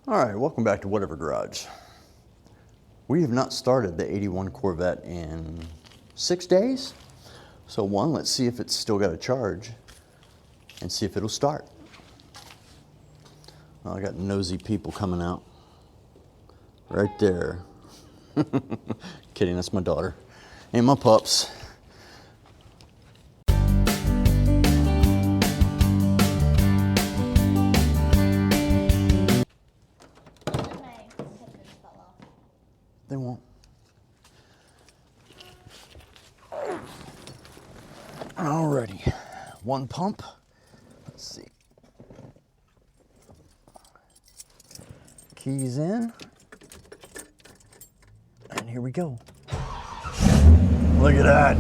All right, welcome back to Whatever Garage. We have not started the 81 Corvette in 6 days. So one, let's see if it's still got a charge and see if it'll start. Oh, I got nosy people coming out. Right there. Kidding, that's my daughter. And my pups. They won't. Alrighty, one pump. Let's see. Keys in. And here we go. Look at that.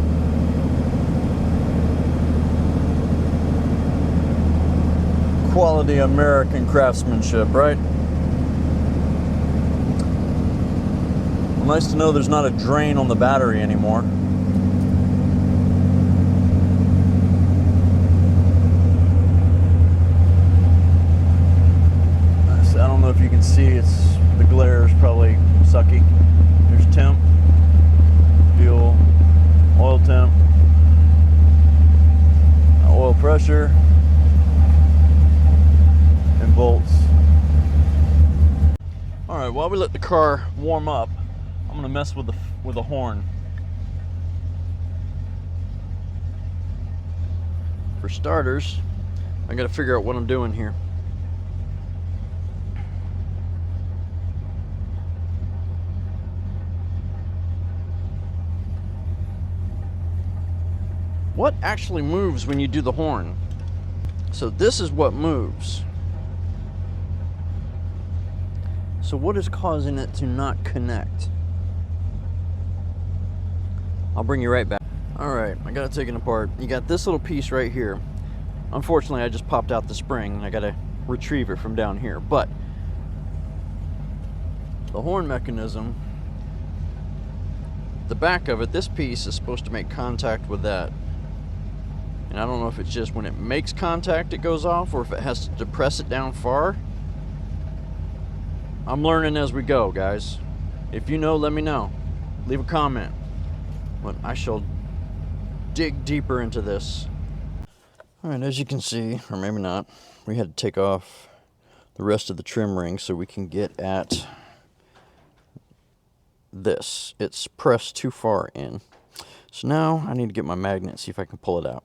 Quality American craftsmanship, right? Well, nice to know there's not a drain on the battery anymore. I don't know if you can see, the glare is probably sucky. There's temp, fuel, oil temp, oil pressure, and bolts. All right, while we let the car warm up, I'm gonna mess with the horn. For starters, I gotta figure out what I'm doing here. What actually moves when you do the horn? So this is what moves. So what is causing it to not connect? I'll bring you right back. All right, I got it taken apart. You got this little piece right here. Unfortunately, I just popped out the spring and I gotta retrieve it from down here. But the horn mechanism, the back of it, this piece is supposed to make contact with that. And I don't know if it's just when it makes contact it goes off or if it has to depress it down far. I'm learning as we go, guys. If you know, let me know. Leave a comment. But I shall dig deeper into this. All right, as you can see, or maybe not, we had to take off the rest of the trim ring so we can get at this. It's pressed too far in. So now I need to get my magnet and see if I can pull it out.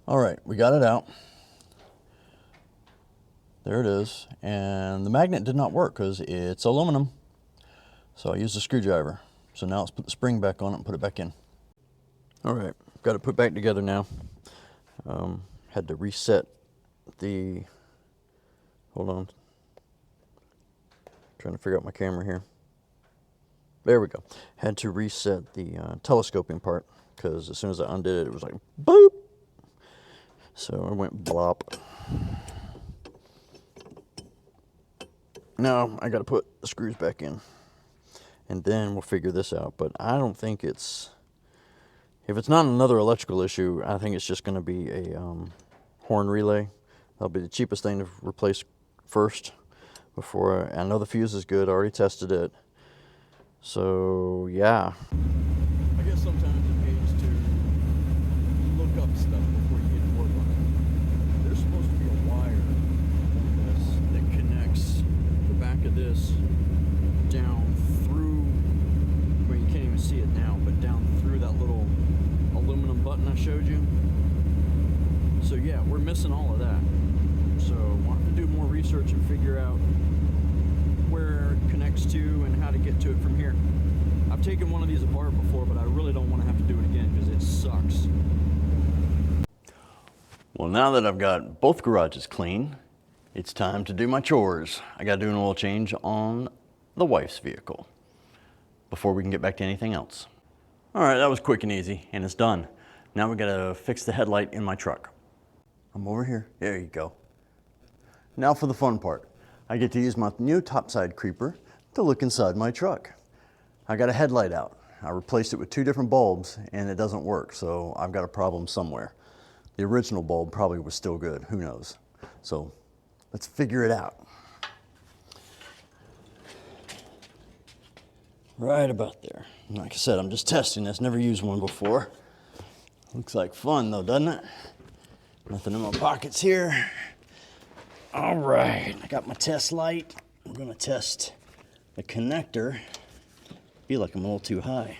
All right, we got it out. There it is. And the magnet did not work because it's aluminum. So I used a screwdriver. So now let's put the spring back on it and put it back in. All right, got it put back together now. Had to reset the, hold on. Trying to figure out my camera here. There we go. Had to reset the telescoping part because as soon as I undid it, it was like boop. So I went blop. Now I got to put the screws back in. And then we'll figure this out. But I don't think it's, if it's not another electrical issue, I think it's just going to be a horn relay. That'll be the cheapest thing to replace first. Before I know the fuse is good. I already tested it. So yeah. I guess sometimes it pays to look up stuff before you get to work on it. There's supposed to be a wire on this that connects the back of this down through, well, you can't even see it now, but down through that little aluminum button I showed you. So yeah, we're missing all of that. So we'll have to do more research and figure out where it connects to and how to get to it from here. I've taken one of these apart before, but I really don't want to have to do it again because it sucks. Well, now that I've got both garages clean, it's time to do my chores. I got to do an oil change on the wife's vehicle before we can get back to anything else. All right, that was quick and easy, and it's done. Now we got to fix the headlight in my truck. I'm over here. There you go. Now for the fun part. I get to use my new topside creeper to look inside my truck. I got a headlight out. I replaced it with 2 different bulbs and it doesn't work, so I've got a problem somewhere. The original bulb probably was still good, who knows? So let's figure it out. Right about there. Like I said, I'm just testing this. Never used one before. Looks like fun though, doesn't it? Nothing in my pockets here. All right, I got my test light. I'm gonna test the connector. Feel like I'm a little too high.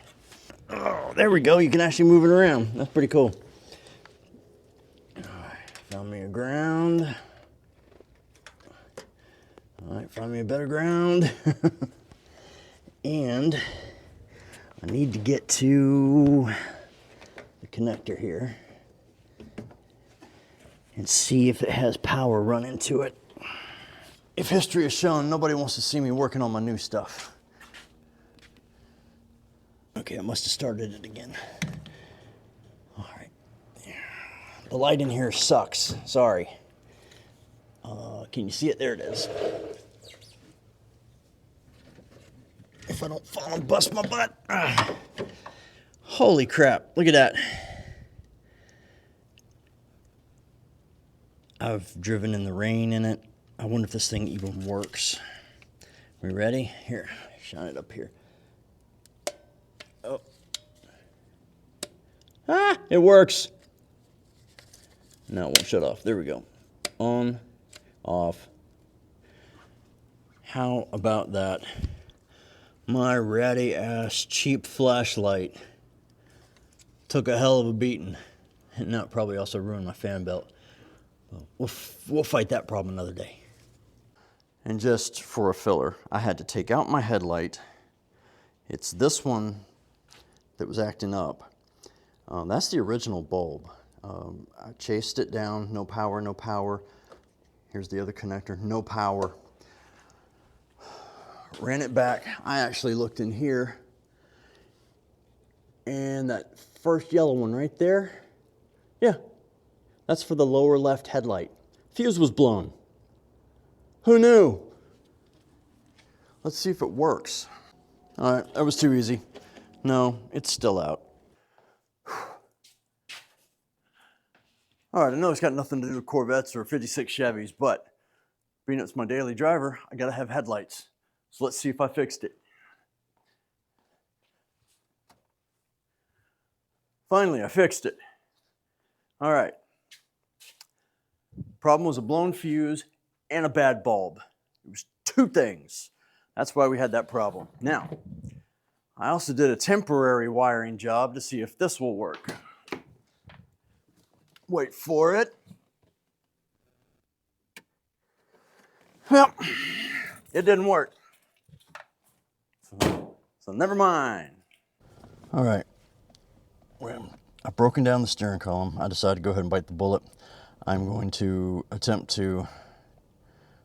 Oh, there we go. You can actually move it around. That's pretty cool. All right, found me a ground. All right, find me a better ground. And I need to get to the connector here and see if it has power run into it. If history has shown, nobody wants to see me working on my new stuff. Okay, I must have started it again. All right. The light in here sucks. Sorry. Can you see it? There it is. If I don't fall and bust my butt. Ah. Holy crap, look at that. I've driven in the rain in it. I wonder if this thing even works. We ready? Here, shine it up here. Oh. Ah, it works. Now it won't shut off. There we go. On, off. How about that? My ratty ass cheap flashlight took a hell of a beating. And that probably also ruined my fan belt. We'll fight that problem another day. And just for a filler, I had to take out my headlight. It's this one that was acting up. That's the original bulb. I chased it down, no power, no power. Here's the other connector, no power. Ran it back. I actually looked in here, and that first yellow one right there, yeah, that's for the lower left headlight. Fuse was blown. Who knew? Let's see if it works. All right, that was too easy. No, it's still out. All right, I know it's got nothing to do with Corvettes or 56 Chevys, but being it's my daily driver, I gotta have headlights. So let's see if I fixed it. Finally, I fixed it. All right. Problem was a blown fuse and a bad bulb. It was two things. That's why we had that problem. Now, I also did a temporary wiring job to see if this will work. Wait for it. Well, it didn't work. So never mind. All right. I've broken down the steering column. I decided to go ahead and bite the bullet. I'm going to attempt to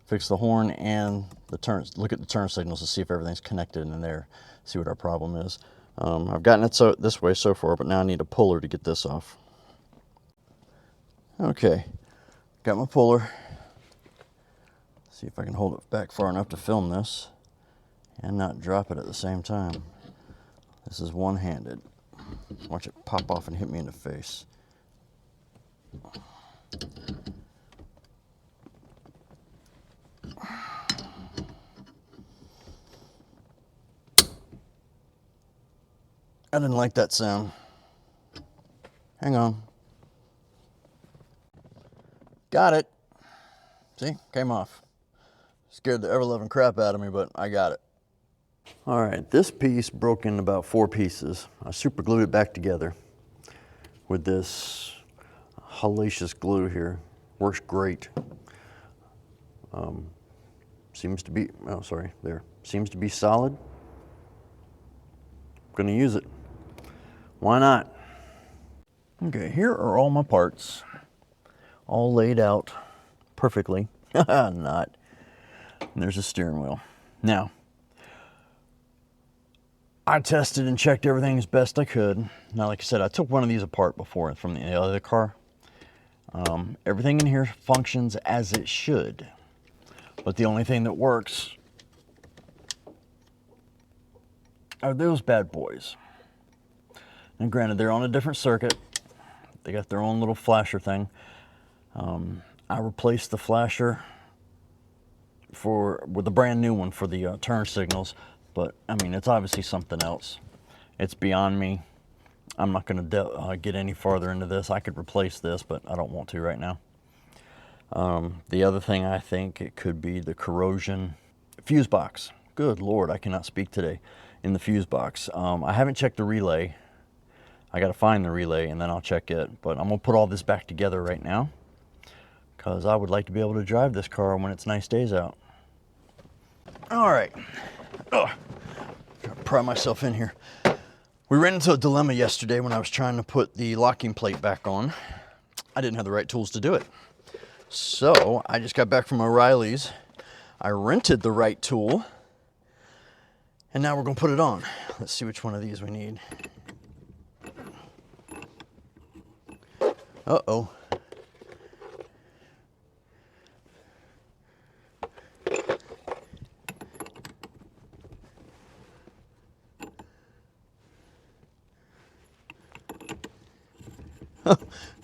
fix the horn and the turns, look at the turn signals to see if everything's connected in there, see what our problem is. I've gotten it this way so far, but now I need a puller to get this off. Okay, got my puller. See if I can hold it back far enough to film this and not drop it at the same time. This is one-handed. Watch it pop off and hit me in the face. I didn't like that sound. Hang on. Got it. See, came off. Scared the ever-loving crap out of me, but I got it. All right, this piece broke in about 4 pieces. I super glued it back together with this hellacious glue here. Works great. Seems to be, oh sorry, there. Seems to be solid. Gonna use it. Why not? Okay, here are all my parts. All laid out perfectly. Not. And there's a steering wheel. Now, I tested and checked everything as best I could. Now, like I said, I took one of these apart before from the other car. Everything in here functions as it should. But the only thing that works are those bad boys. And granted, they're on a different circuit. They got their own little flasher thing. I replaced the flasher with a brand new one for the turn signals. But, I mean, it's obviously something else. It's beyond me. I'm not going to get any farther into this. I could replace this, but I don't want to right now. The other thing, I think it could be the corrosion fuse box. Good Lord, I cannot speak today. In the fuse box. I haven't checked the relay. I got to find the relay and then I'll check it. But I'm going to put all this back together right now because I would like to be able to drive this car when it's nice days out. All right. Oh, gotta pry myself in here. We ran into a dilemma yesterday when I was trying to put the locking plate back on. I didn't have the right tools to do it. So I just got back from O'Reilly's. I rented the right tool. And now we're going to put it on. Let's see which one of these we need. Uh-oh.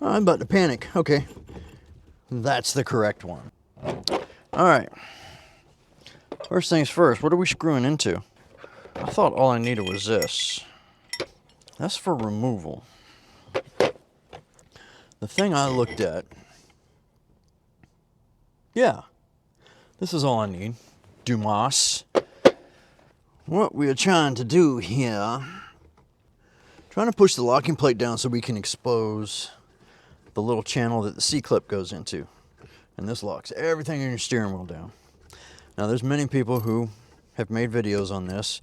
I'm about to panic. Okay. That's the correct one. All right. First things first, what are we screwing into? I thought all I needed was this. That's for removal. The thing I looked at, yeah, this is all I need. Dumas. What we are trying to do here, trying to push the locking plate down so we can expose the little channel that the C-clip goes into. And this locks everything in your steering wheel down. Now there's many people who have made videos on this.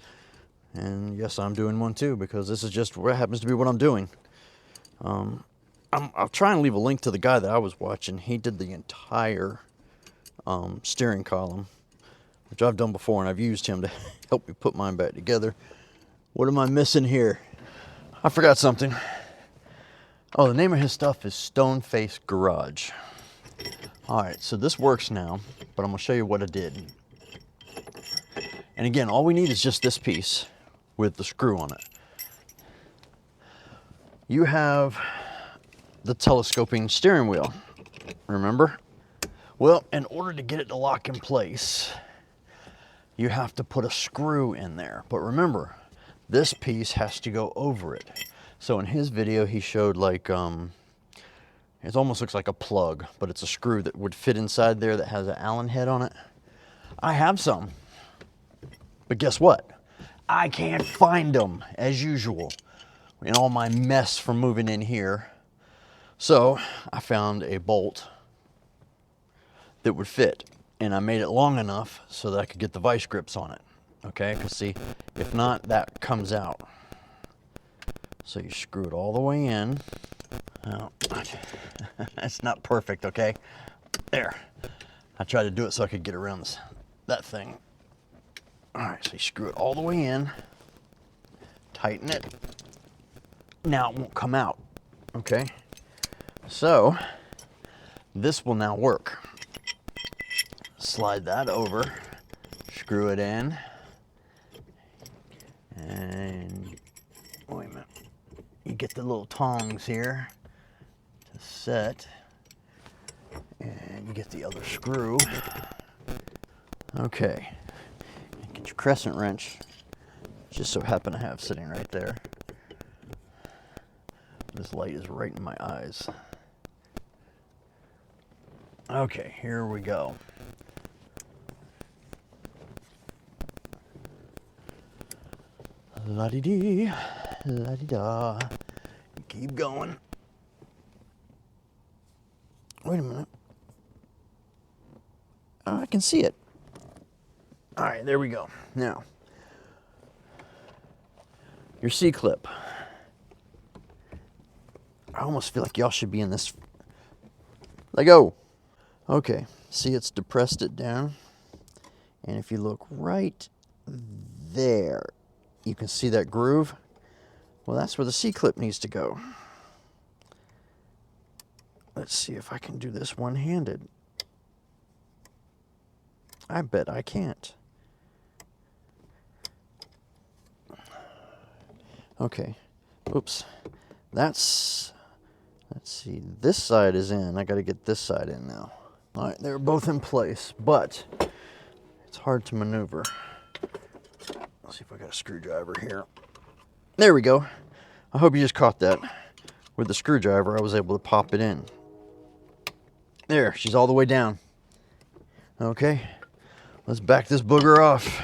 And yes, I'm doing one too, because this is just what happens to be what I'm doing. I'll try and leave a link to the guy that I was watching. He did the entire steering column, which I've done before, and I've used him to help me put mine back together. What am I missing here? I forgot something. Oh, the name of his stuff is Stonefacegarage. All right, so this works now, but I'm gonna show you what I did. And again, all we need is just this piece with the screw on it. You have the telescoping steering wheel, remember? Well, in order to get it to lock in place, you have to put a screw in there. But remember, this piece has to go over it. So in his video, he showed like, it almost looks like a plug, but it's a screw that would fit inside there that has an Allen head on it. I have some, but guess what? I can't find them, as usual, in all my mess from moving in here. So I found a bolt that would fit, and I made it long enough so that I could get the vice grips on it. Okay, because see, if not, that comes out. So you screw it all the way in. Oh, it's not perfect, okay? There. I tried to do it so I could get around that thing. All right, so you screw it all the way in, tighten it. Now it won't come out, okay? So this will now work. Slide that over, screw it in, and wait a minute. You get the little tongs here to set, and you get the other screw. Okay. Get your crescent wrench, just so happen to have sitting right there. This light is right in my eyes. Okay, here we go. La-di-dee, la-di-da. Keep going. Wait a minute. Oh, I can see it. All right, there we go. Now, your C-clip. I almost feel like y'all should be in this. Let go. Okay, see, it's depressed it down. And if you look right there, you can see that groove. Well, that's where the C-clip needs to go. Let's see if I can do this one-handed. I bet I can't. Okay, oops. Let's see, this side is in. I gotta get this side in now. All right, they're both in place, but it's hard to maneuver. Let's see if I got a screwdriver here. There we go. I hope you just caught that. With the screwdriver, I was able to pop it in. There, she's all the way down. Okay, let's back this booger off.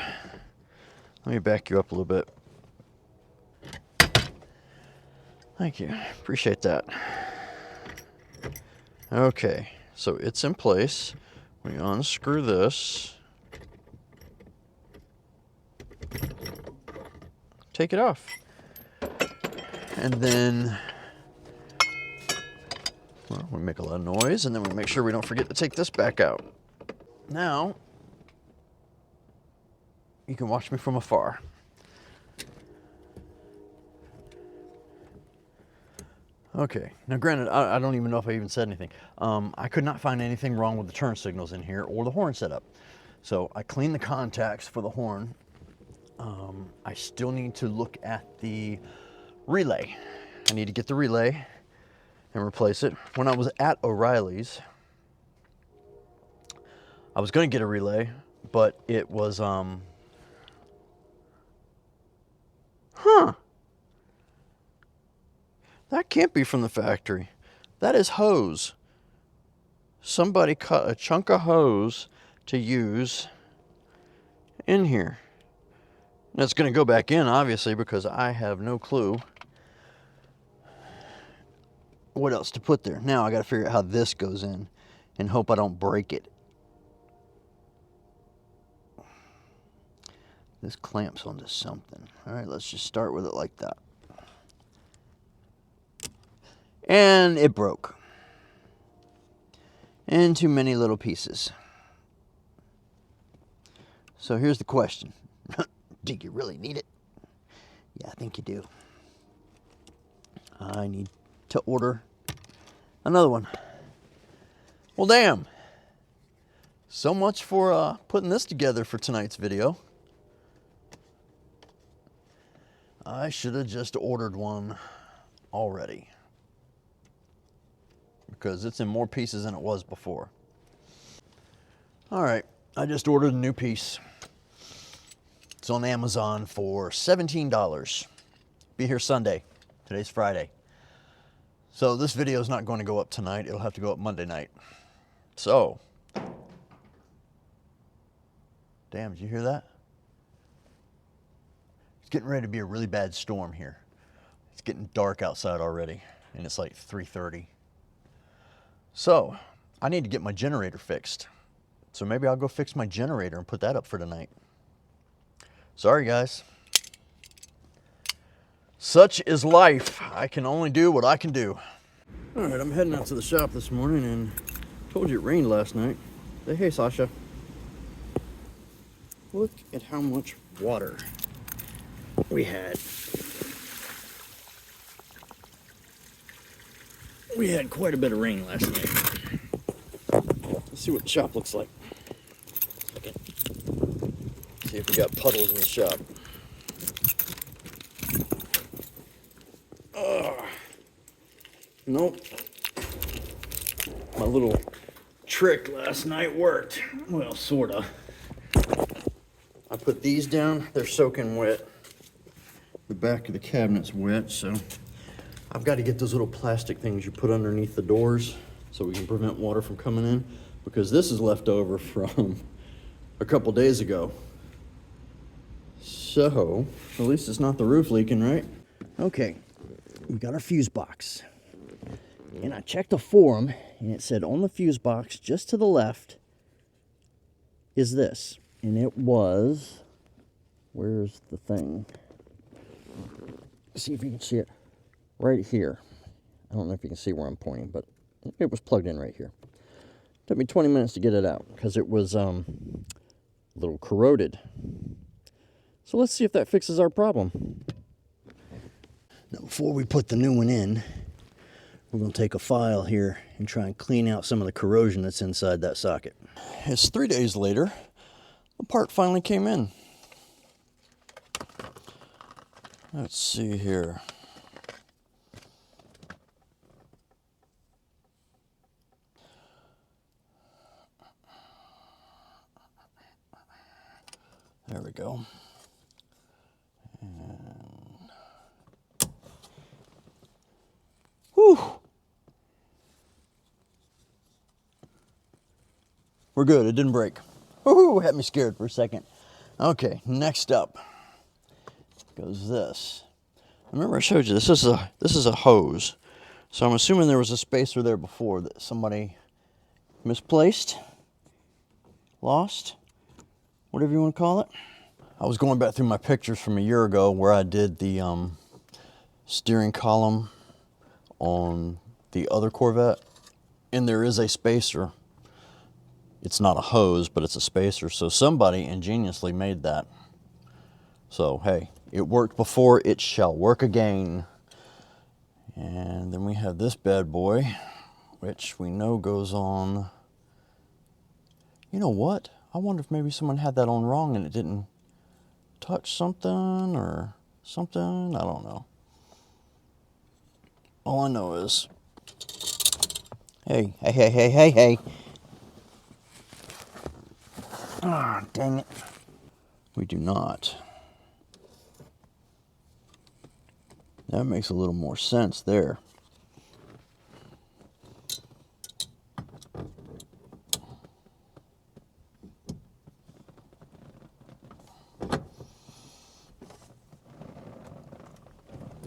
Let me back you up a little bit. Thank you, appreciate that. Okay, so it's in place. We unscrew this. Take it off. And then, well, we make a lot of noise, and then we make sure we don't forget to take this back out. Now, you can watch me from afar. Okay, now granted, I don't even know if I even said anything. I could not find anything wrong with the turn signals in here or the horn setup. So I cleaned the contacts for the horn. I still need to look at the relay. I need to get the relay and replace it. When I was at O'Reilly's, I was going to get a relay, but it was, that can't be from the factory. That is hose. Somebody cut a chunk of hose to use in here. And it's going to go back in, obviously, because I have no clue what else to put there. Now I got to figure out how this goes in and hope I don't break it. This clamps onto something. All right, let's just start with it like that. And it broke into many little pieces. So here's the question. Do you really need it? Yeah, I think you do. I need to order another one. Well, damn. So much for putting this together for tonight's video. I should have just ordered one already, because it's in more pieces than it was before. All right, I just ordered a new piece. It's on Amazon for $17. Be here Sunday. Today's Friday. So this video is not going to go up tonight. It'll have to go up Monday night. So, damn, did you hear that? It's getting ready to be a really bad storm here. It's getting dark outside already, and it's like 3:30. So, I need to get my generator fixed. So maybe I'll go fix my generator and put that up for tonight. Sorry, guys. Such is life. I can only do what I can do. All right, I'm heading out to the shop this morning, and told you it rained last night. Say, hey, Sasha. Look at how much water we had. We had quite a bit of rain last night. Let's see what the shop looks like. See if we got puddles in the shop. Nope. My little trick last night worked. Well, sorta. I put these down. They're soaking wet. The back of the cabinet's wet, so I've got to get those little plastic things you put underneath the doors so we can prevent water from coming in, because this is left over from a couple days ago. So, at least it's not the roof leaking, right? Okay, we got our fuse box. And I checked the forum, and it said on the fuse box, just to the left, is this. And it was, where's the thing? See if you can see it. Right here. I don't know if you can see where I'm pointing, but it was plugged in right here. Took me 20 minutes to get it out, because it was a little corroded. So let's see if that fixes our problem. Now, before we put the new one in, we're going to take a file here and try and clean out some of the corrosion that's inside that socket. It's 3 days later. The part finally came in. Let's see here. There we go. We're good, it didn't break. Woohoo, had me scared for a second. Okay, next up goes this. Remember I showed you this is a hose. So I'm assuming there was a spacer there before that somebody misplaced, lost, whatever you want to call it. I was going back through my pictures from a year ago where I did the steering column on the other Corvette, and there is a spacer. It's not a hose, but it's a spacer. So somebody ingeniously made that. So hey, it worked before, it shall work again. And then we have this bad boy, which we know goes on. You know what? I wonder if maybe someone had that on wrong and it didn't touch something or something. I don't know. All I know is, hey. Ah, dang it. We do not. That makes a little more sense there.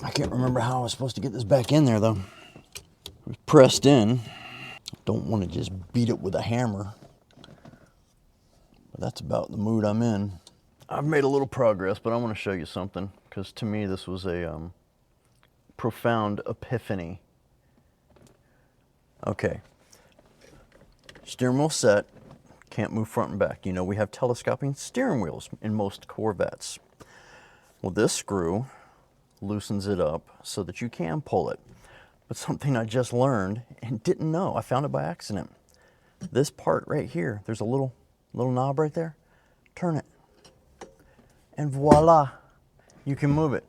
I can't remember how I was supposed to get this back in there though. It was pressed in. Don't want to just beat it with a hammer. But that's about the mood I'm in. I've made a little progress, but I want to show you something, because to me this was a profound epiphany. Okay, steering wheel set, can't move front and back. You know we have telescoping steering wheels in most Corvettes. Well, this screw loosens it up so that you can pull it. But something I just learned and didn't know, I found it by accident. This part right here, there's a little knob right there. Turn it, and voila, you can move it.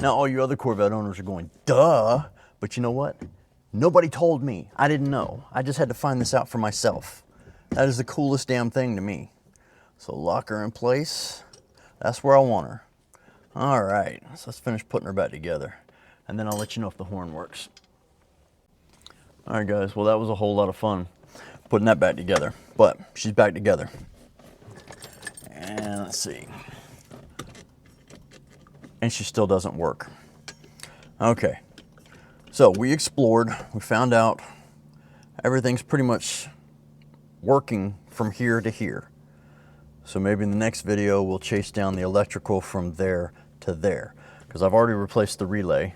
Now all you other Corvette owners are going, duh, but you know what? Nobody told me. I didn't know. I just had to find this out for myself. That is the coolest damn thing to me. So lock her in place. That's where I want her. All right, so let's finish putting her back together, and then I'll let you know if the horn works. All right, guys, well, that was a whole lot of fun putting that back together, but she's back together. And let's see. And she still doesn't work. Okay, so we explored, we found out everything's pretty much working from here to here. So maybe in the next video, we'll chase down the electrical from there to there, because I've already replaced the relay.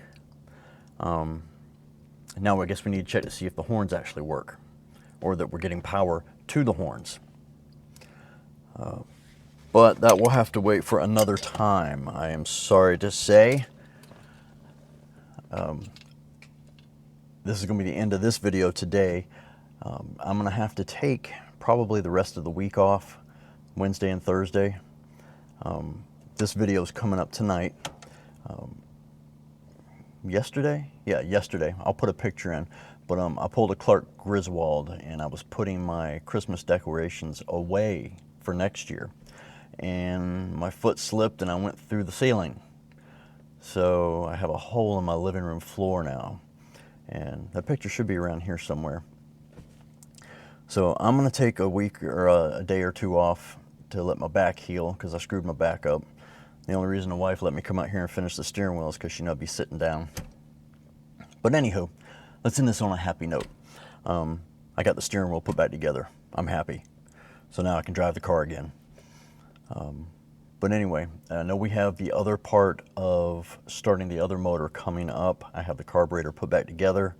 Now I guess we need to check to see if the horns actually work, or that we're getting power to the horns. But that will have to wait for another time, I am sorry to say. This is going to be the end of this video today. I'm going to have to take probably the rest of the week off, Wednesday and Thursday. This video is coming up tonight. Yesterday? Yeah, yesterday. I'll put a picture in. But I pulled a Clark Griswold and I was putting my Christmas decorations away for next year. And my foot slipped and I went through the ceiling. So I have a hole in my living room floor now. And that picture should be around here somewhere. So I'm going to take a week or a day or two off to let my back heal, because I screwed my back up. The only reason the wife let me come out here and finish the steering wheel is because she knew I'd be sitting down. But anywho, let's end this on a happy note. I got the steering wheel put back together. I'm happy. So now I can drive the car again. But anyway, I know we have the other part of starting the other motor coming up. I have the carburetor put back together.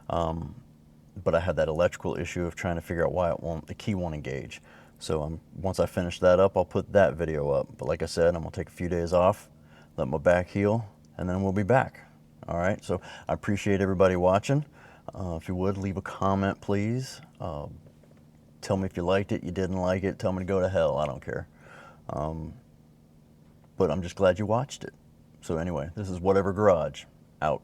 But I had that electrical issue of trying to figure out why the key won't engage. So once I finish that up, I'll put that video up. But like I said, I'm going to take a few days off, let my back heal, and then we'll be back. All right, so I appreciate everybody watching. If you would, leave a comment, please. Tell me if you liked it, you didn't like it. Tell me to go to hell. I don't care. But I'm just glad you watched it. So anyway, this is Whatever Garage, out.